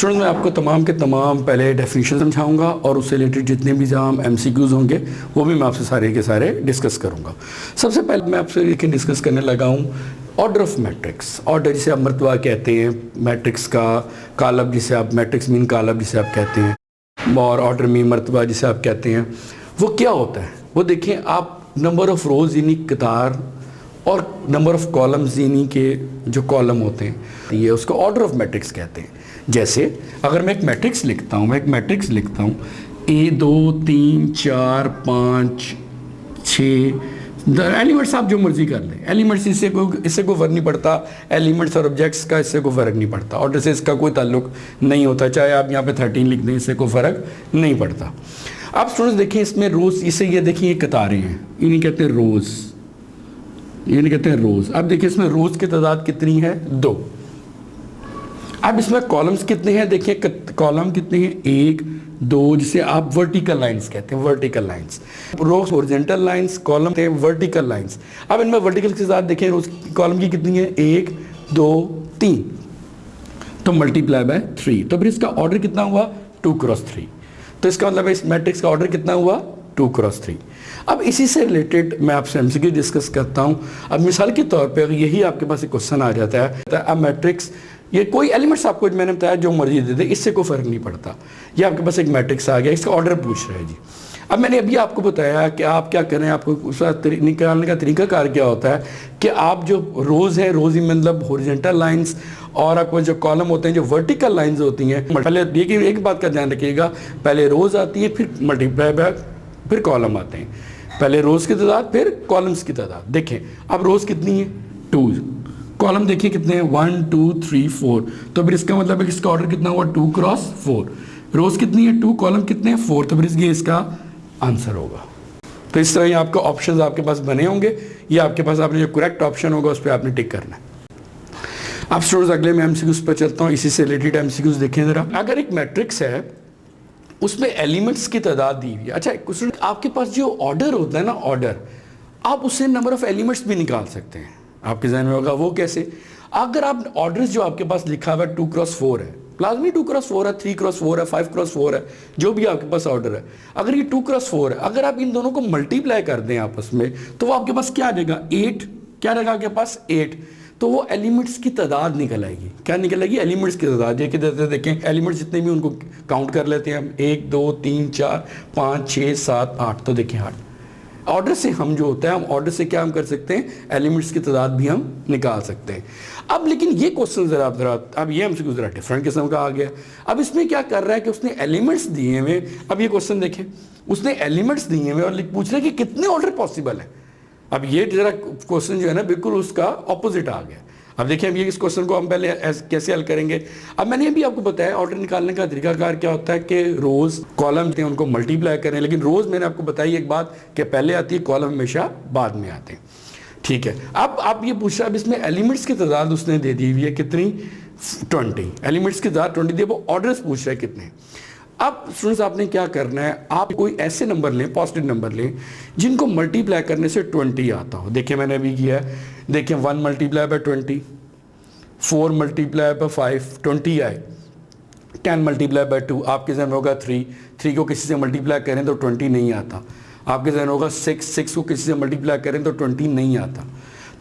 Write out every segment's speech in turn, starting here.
Student मैं आपको तमाम के तमाम पहले डेफिनेशन समझाऊंगा और उससे रिलेटेड जितने भी जहाँ एमसीक्यूज़ होंगे वो भी मैं आपसे सारे के सारे डिस्कस करूंगा। सबसे पहले मैं आपसे लेकिन डिस्कस करने लगा हूँ ऑर्डर ऑफ मैट्रिक्स। ऑर्डर जिसे आप मर्तबा कहते हैं मैट्रिक्स का, कालब जिसे आप मैट्रिक्स मीन कालब जिसे आप कहते हैं, और ऑर्डर मीन मर्तबा जिसे आप कहते हैं, वो क्या होता है वो देखिए। आप नंबर ऑफ़ रोज़ यानी कतार और नंबर ऑफ़ कॉलम्स यानी के जो कॉलम होते हैं ये उसको ऑर्डर ऑफ मैट्रिक्स कहते हैं। जैसे अगर मैं एक मैट्रिक्स लिखता हूँ A 2 3 4 5 6 एलिमेंट्स आप जो मर्जी कर लें, एलिमेंट्स इससे कोई फ़र्क नहीं पड़ता, एलिमेंट्स और ऑब्जेक्ट्स का इससे कोई फ़र्क नहीं पड़ता, ऑर्डर से इसका कोई ताल्लुक नहीं होता, चाहे आप यहाँ पे 13 लिख दें इससे कोई फ़र्क नहीं पड़ता। आप स्टूडेंट्स देखें इसमें रोज़, इसे ये देखिए ये कतारें हैं, इन्हें कहते हैं रोज़, इन्हें कहते हैं रोज़। अब देखिए इसमें रोज़ की तादाद कितनी है 2। अब इसमें कॉलम्स कितने हैं देखिए, कॉलम कितने हैं 1 2 जिसे आप वर्टिकल लाइंस कहते हैं, वर्टिकल लाइंस। रोज हॉरिजॉन्टल लाइंस, कॉलम थे वर्टिकल लाइंस। अब इनमें वर्टिकल के साथ देखें रोज कॉलम की कितनी है 1 2 3 तो मल्टीप्लाई बाय 3, तो फिर इसका ऑर्डर कितना हुआ 2 क्रॉस 3। तो इसका मतलब इस मैट्रिक्स का ऑर्डर कितना हुआ 2 क्रॉस 3। अब इसी से रिलेटेड मैं आपसे एमसीक्यू डिस्कस करता हूँ। अब मिसाल के तौर पे अगर यही आपके पास एक क्वेश्चन आ जाता है, अब मैट्रिक्स ये कोई एलिमेंट्स आपको मैंने बताया जो मर्जी दे दे, इससे कोई फ़र्क नहीं पड़ता। ये आपके पास एक मैट्रिक्स आ गया, इसका ऑर्डर पूछ रहा है जी। अब मैंने अभी आपको बताया कि आप क्या करें, आपको उसका निकालने का तरीकाकार क्या होता है कि आप जो रोज़ है, रोज़ ही मतलब हॉरिजॉन्टल लाइंस, और आपको जो कॉलम होते हैं जो वर्टिकल लाइंस होती हैं, पहले देखिए एक बात का ध्यान रखिएगा, पहले रोज़ आती है फिर मल्टीप्लाई बाय फिर कॉलम आते हैं, पहले रोज़ की तादाद फिर कॉलम्स की तादाद। देखें अब रोज़ कितनी है 2, कॉलम देखिए कितने हैं 1 2 3 4, तो फिर इसका मतलब है कि इसका ऑर्डर कितना हुआ 2 क्रॉस 4। रोज़ कितनी है 2, कॉलम कितने हैं 4, तो फिर इसका आंसर होगा। तो इस तरह ये आपका ऑप्शंस आपके पास बने होंगे, ये आपके पास आपने जो करेक्ट ऑप्शन होगा उस पर आपने टिक करना है। अब स्टूडेंट्स अगले मैं एमसीक्यूज़ पर चलता हूँ, इसी से रिलेटेड एमसीक्यूज़ देखें ज़रा। अगर एक मैट्रिक्स है उसमें एलिमेंट्स की तादाद दी हुई है, अच्छा आपके पास जो ऑर्डर होता है ना ऑर्डर, आप उससे नंबर ऑफ एलिमेंट्स भी निकाल सकते हैं। आपके जहन में होगा वो कैसे, अगर आप ऑर्डर्स जो आपके पास लिखा हुआ है 2 क्रॉस 4 है, प्लाज्मी 2 क्रॉस 4 है, 3 क्रॉस 4 है, 5 क्रॉस 4 है, जो भी आपके पास ऑर्डर है, अगर ये 2 क्रॉस 4 है, अगर आप इन दोनों को मल्टीप्लाई कर दें आपस में तो वो आपके पास क्या आ जाएगा 8, क्या रहेगा आपके पास 8, तो वो एलिमेंट्स की तादाद निकल आएगी। क्या निकल आएगी एलिमेंट्स की तादाद। ये कितने देखें एलिमेंट्स जितने भी उनको काउंट कर लेते हैं हम, 1 2 3 4 5 6 7 8, तो देखें 8। ऑर्डर से हम जो होता है, हम ऑर्डर से क्या हम कर सकते हैं एलिमेंट्स की तादाद भी हम निकाल सकते हैं। अब लेकिन ये क्वेश्चन ज़रा अब ये हमसे ज़रा डिफरेंट किस्म का आ गया। अब इसमें क्या कर रहा है कि उसने एलिमेंट्स दिए हुए, अब ये क्वेश्चन देखें उसने एलिमेंट्स दिए हुए और पूछ रहे हैं कि कितने ऑर्डर पॉसिबल है। अब ये ज़रा क्वेश्चन जो है ना बिल्कुल उसका ऑपोजिट आ गया। अब देखिए अब ये इस क्वेश्चन को हम पहले कैसे हल करेंगे। अब मैंने अभी आपको बताया ऑर्डर निकालने का तरीकाकार क्या होता है कि रोज़ कॉलम थे उनको मल्टीप्लाई करें, लेकिन रोज़ मैंने आपको बताई एक बात कि पहले आती है, कॉलम हमेशा बाद में आते हैं। ठीक है, अब आप ये पूछ रहे अब इसमें एलिमेंट्स की तादाद उसने दे दी हुई है कितनी 20, एलिमेंट्स की तादाद 20 दी, वो ऑर्डर्स पूछ रहे हैं कितने। अब स्टूडेंट्स आपने क्या करना है, आप कोई ऐसे नंबर लें, पॉजिटिव नंबर लें जिनको मल्टीप्लाई करने से 20 आता हो। देखिए मैंने अभी किया है, देखिए 1 मल्टीप्लाई बाय 20, 4 मल्टीप्लाई बाय 5 20 आए, 10 मल्टीप्लाई बाय 2 आपके जहन में होगा 3 को किसी से मल्टीप्लाई करें तो 20 नहीं आता। आपके जहन होगा 6 को किसी से मल्टीप्लाई करें तो 20 नहीं आता।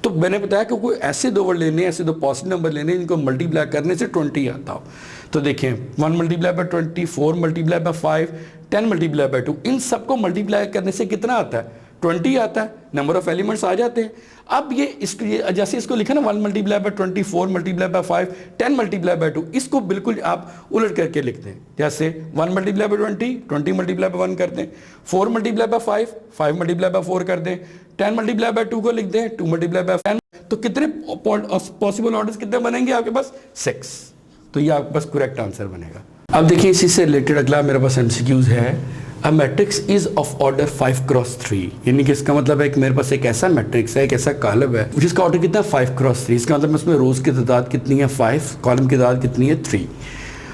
तो मैंने बताया कि कोई ऐसे दो वर्ड लेने, ऐसे दो पॉजिटिव नंबर लेने जिनको मल्टीप्लाई करने से 20 आता हो। तो देखें 1 multiply by 20, 4 multiply by 5, 10 multiply by 2, इन सबको मल्टीप्लाई करने से कितना आता है 20 आता है, नंबर ऑफ एलिमेंट्स आ जाते हैं। अब ये इसको जैसे इसको लिखा ना 1 multiply by 20, 4 multiply by 5, 10 multiply by 2, इसको बिल्कुल आप उलट करके लिख दें। जैसे 1 मल्टीप्लाई बाय 20, 20 मल्टीप्लाई बाय 1 कर दें, 4 मल्टीप्लाई बाय 5, 5 मल्टीप्लाई बाय 4 कर दें, 10 मल्टीप्लाई बाय 2 को लिख दें, 2 मल्टीप्लाई बाय 10। तो कितने पॉसिबल ऑर्डर्स कितने बनेंगे आपके पास 6, तो ये आपके पास करेक्ट आंसर बनेगा। अब देखिए इसी से रिलेटेड अगला मेरे पास एमसीक्यूज है। A matrix is of order 5 cross 3, यानी कि इसका मतलब है कि मेरे पास एक ऐसा मैट्रिक्स है, एक ऐसा कॉलम है जिसका ऑर्डर कितना 5 क्रॉस 3। इसका मतलब उसमें रोज की तादाद कितनी है 5, कॉलम की तादाद कितनी है 3।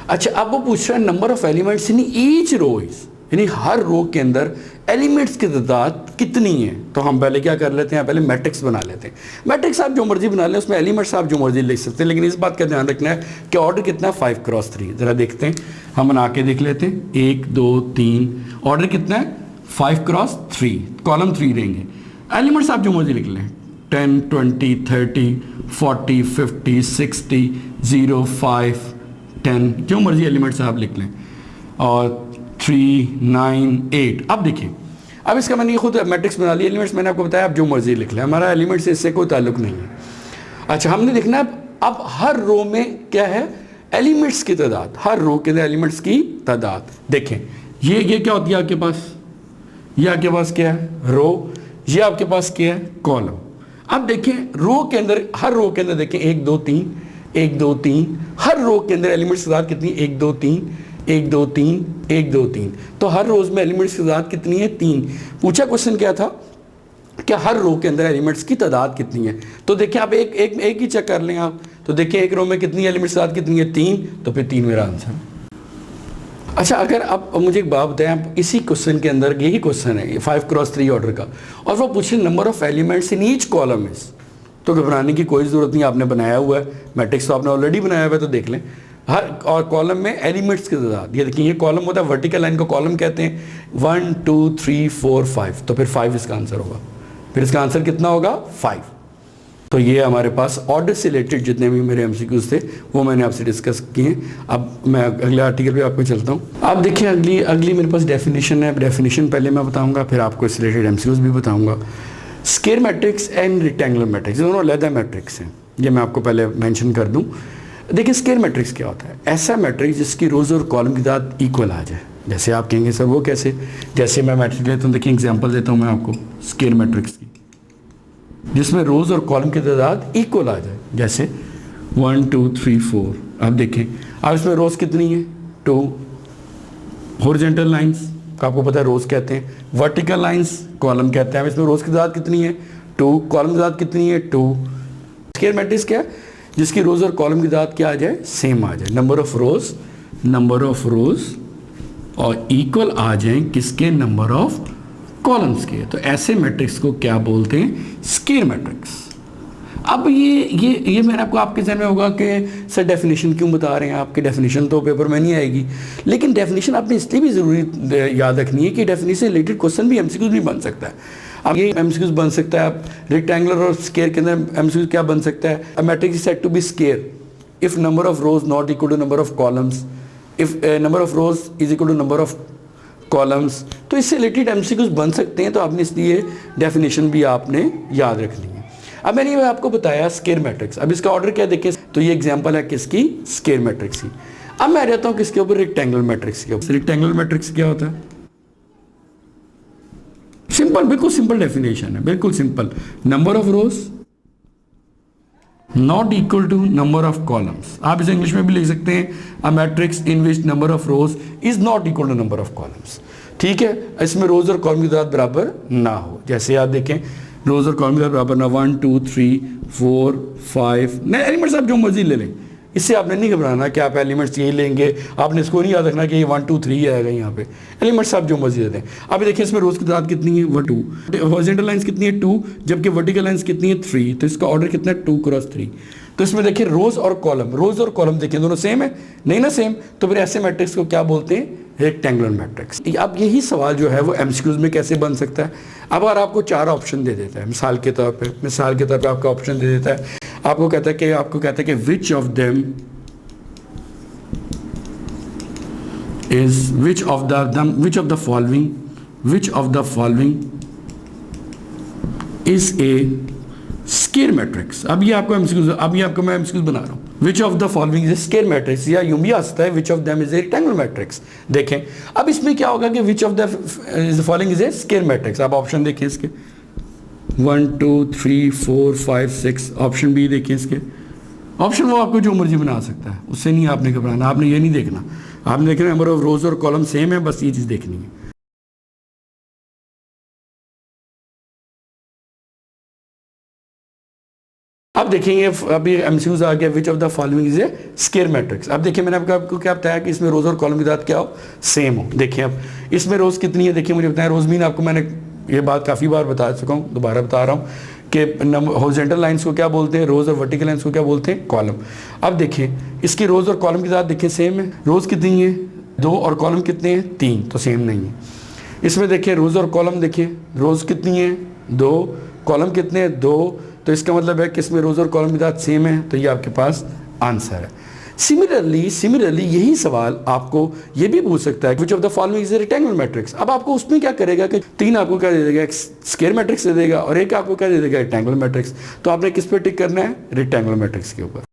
अच्छा अब वो पूछ रहा है number of elements in each row is, यानी हर रो के अंदर एलिमेंट्स की तादाद कितनी है। तो हम पहले क्या कर लेते हैं, पहले मैट्रिक्स बना लेते हैं। मैट्रिक्स आप जो मर्जी बना लें, उसमें एलिमेंट्स आप जो मर्जी लिख सकते हैं, लेकिन इस बात का ध्यान रखना है कि ऑर्डर कितना है, 5x3। ज़रा देखते हैं, हम बना के देख लेते हैं। 1 2 3, ऑर्डर कितना है, 5x3, कॉलम 3 रहेंगे। एलिमेंट्स आप जो मर्जी लिख लें, 10 20 30 40 50 60 0 5 10, जो मर्जी एलिमेंट्स आप लिख लें, और 3 9 8। अब देखिए, अब इसका मैंने खुद मैट्रिक्स बना लिया। एलिमेंट्स मैंने आपको बताया, आप जो मर्जी लिख लें, हमारा एलिमेंट्स से इससे कोई ताल्लुक नहीं है। अच्छा, हमने देखना है अब हर रो में क्या है, एलिमेंट्स की तादाद, हर रो के अंदर एलिमेंट्स की तादाद। देखें, ये क्या होती है आपके पास, ये आपके पास क्या है, रो, ये आपके पास क्या है, कॉलम। अब देखें रो के अंदर, हर रो के अंदर देखें 1 2 3 1 2 3, हर रो के अंदर एलिमेंट्स की तादाद कितनी, 1 2 3 1 2 3 1 2 3। तो हर रोज में एलिमेंट्स की तादाद कितनी है, 3। पूछा क्वेश्चन क्या था, क्या हर रो के अंदर एलिमेंट्स की तादाद कितनी है। तो देखिए आप एक ही चेक कर लें आप, तो देखिए एक रो में कितनी एलिमेंट्स की तादाद कितनी है, 3, तो फिर 3 मेरा आंसर। अच्छा, अगर आप मुझे एक बात बताएं, आप इसी क्वेश्चन के अंदर, यही क्वेश्चन है 5x3 ऑर्डर का, और वो पूछे number of elements in each column is, तो घबराने की कोई ज़रूरत नहीं, आपने बनाया हुआ है मैट्रिक्स, तो आपने ऑलरेडी बनाया हुआ है, तो देख लें। हर और कॉलम में एलिमेंट्स की तादाद, ये देखिए, ये कॉलम होता है, वर्टिकल लाइन को कॉलम कहते हैं। 1 2 3 4 5, तो फिर 5 इसका आंसर होगा। फिर इसका आंसर कितना होगा, 5। तो ये हमारे पास ऑर्डर से रिलेटेड जितने भी मेरे एमसीक्यूज थे वो मैंने आपसे डिस्कस किए। अब मैं अगले आर्टिकल पे आपको चलता हूँ। आप देखिए, अगली मेरे पास डेफिनेशन है। डेफिनेशन पहले मैं बताऊँगा, फिर आपको इससे रिलेटेड एमसीक्यूज भी बताऊँगा। Square matrix and rectangular matrix दोनों अलग मैट्रिक्स हैं, ये मैं आपको पहले मेंशन कर दूं। देखिए, स्क्वायर मैट्रिक्स क्या होता है, ऐसा मैट्रिक्स जिसकी रोज और कॉलम की तादाद इक्वल आ जाए। जैसे आप कहेंगे सर वो कैसे, जैसे मैं मैट्रिक्स लेता हूँ, देखिए एग्जांपल देता हूँ मैं आपको स्क्वायर मैट्रिक्स की, जिसमें रोज और कॉलम की तादाद इक्वल आ जाए। जैसे 1 2 3 4, अब देखें, अब इसमें रोज कितनी है, 2। हॉरिजॉन्टल लाइंस का आपको पता है रोज कहते हैं, वर्टिकल लाइंस कॉलम कहते हैं। अब इसमें रोज की तादाद कितनी है, 2, कॉलम की तादाद कितनी है, 2। स्क्वायर मैट्रिक्स क्या है, जिसकी रोज और कॉलम की तादाद क्या आ जाए, सेम आ जाए। नंबर ऑफ रोज और इक्वल आ जाए किसके, नंबर ऑफ कॉलम्स के। तो ऐसे मैट्रिक्स को क्या बोलते हैं, स्क्वायर मैट्रिक्स। अब ये मैंने आपको, आपके जहन में होगा कि सर डेफिनेशन क्यों बता रहे हैं, आपकी डेफिनेशन तो पेपर में नहीं आएगी, लेकिन डेफिनेशन आपने इसलिए भी ज़रूरी याद रखनी है कि डेफिनेशन से रिलेटेड क्वेश्चन भी एमसीक्यूज भी बन सकता है। अब ये एमसीक्यूज बन सकता है, आप रेक्टेंगुलर और स्क्वायर के अंदर एमसीक्यूज क्या बन सकता है, a matrix is said to be square if number of rows not equal to number of columns, if number of rows is equal to number of columns. तो इससे रिलेटेड एमसीक्यूज बन सकते हैं, तो आपने इसलिए डेफिनेशन भी आपने याद रखनी है। अब मैंने ये आपको बताया स्क्वायर मैट्रिक्स, अब इसका ऑर्डर क्या देखें, तो ये एग्जांपल है किसकी, स्क्वायर मैट्रिक्स की। अब मैं आ जाता हूँ किसके ऊपर, रेक्टेंगुलर मैट्रिक्स के ऊपर। रेक्टेंगुलर मैट्रिक्स क्या होता है, सिंपल, बिल्कुल सिंपल डेफिनेशन है, बिल्कुल simple. Number of rows not equal to number of columns. आप इसे इंग्लिश में भी लिख सकते हैं, a matrix in which number of rows is not equal to number of columns. ठीक है, इसमें रोज और कॉलम की तादाद बराबर ना हो। जैसे आप देखें, रोज और कॉलम की तादाद बराबर ना, 1 2 3 4 5, नए एलिमेंट्स आप जो मर्जी ले लें, इससे आपने नहीं घबराना कि आप एलिमेंट्स यही लेंगे, आपने इसको नहीं याद रखना कि ये 1 2 3 आएगा यहाँ पे। एलिमेंट्स आप जो मर्जी दे दें। अभी देखिए, इसमें रोज की तादाद कितनी है, 2। हॉरिजॉन्टल लाइंस कितनी है, 2, जबकि वर्टिकल लाइंस कितनी है, 3। तो इसका ऑर्डर कितना है, 2x3। तो इसमें देखिए रोज और कॉलम देखिए दोनों सेम है, नहीं ना सेम, तो फिर ऐसे मैट्रिक्स को क्या बोलते हैं, रेक्टेंगुलर मैट्रिक्स। अब यही सवाल जो है वो एमसीक्यूज में कैसे बन सकता है। अब अगर आपको 4 ऑप्शन दे देता है, मिसाल के तौर पे आपका ऑप्शन दे देता है, आपको कहता है कि which of the following is a square matrix. अब ये आपको मैं एमसीक्यूज बना रहा हूँ। Which of the following is a square matrix, या यूं भी आ सकता है which of them is a rectangular matrix. देखें, अब इसमें क्या होगा कि which of the following is a square matrix. आप ऑप्शन देखिए इसके, 1 2 3 4 5 6, ऑप्शन बी देखिए इसके। ऑप्शन वो आपको जो मर्जी बना सकता है, उससे नहीं आपने घबराना, आपने ये नहीं देखना, आपने देखना नंबर ऑफ रोज और कॉलम सेम है, बस ये चीज़ देखनी है। अब देखेंगे अभी एमसीक्यूज आ गया, which of the following is a square matrix. अब देखिए मैंने आपको क्या बताया कि इसमें रोज और कॉलम की तादाद क्या हो, सेम हो। देखिए अब इसमें रोज कितनी है, देखिए मुझे बताया रोज मीन, आपको मैंने ये बात काफ़ी बार बता चुका हूँ, दोबारा बता रहा हूँ कि हॉरिजॉन्टल लाइंस को क्या बोलते हैं रोज, और वर्टिकल लाइंस को क्या बोलते हैं कॉलम। अब देखिए इसकी रोज और कॉलम की तादाद देखिए सेम है, रोज कितनी है 2 और कॉलम कितने हैं 3, तो सेम नहीं है। इसमें देखिए रोज और कॉलम, देखिए रोज कितनी है 2, कॉलम कितने हैं 2, तो इसका मतलब है कि इसमें रोज और कॉलम की तादाद सेम है, तो ये आपके पास आंसर है। सिमिलरली यही सवाल आपको ये भी पूछ सकता है which of the following is a rectangular matrix. अब आपको उसमें क्या करेगा कि 3 आपको क्या दे देगा, एक स्क्वायर मैट्रिक्स दे देगा और एक आपको क्या दे देगा, रेक्टेंगुलर मैट्रिक्स। तो आपने किस पे टिक करना है, रेक्टेंगुलर मैट्रिक्स के ऊपर।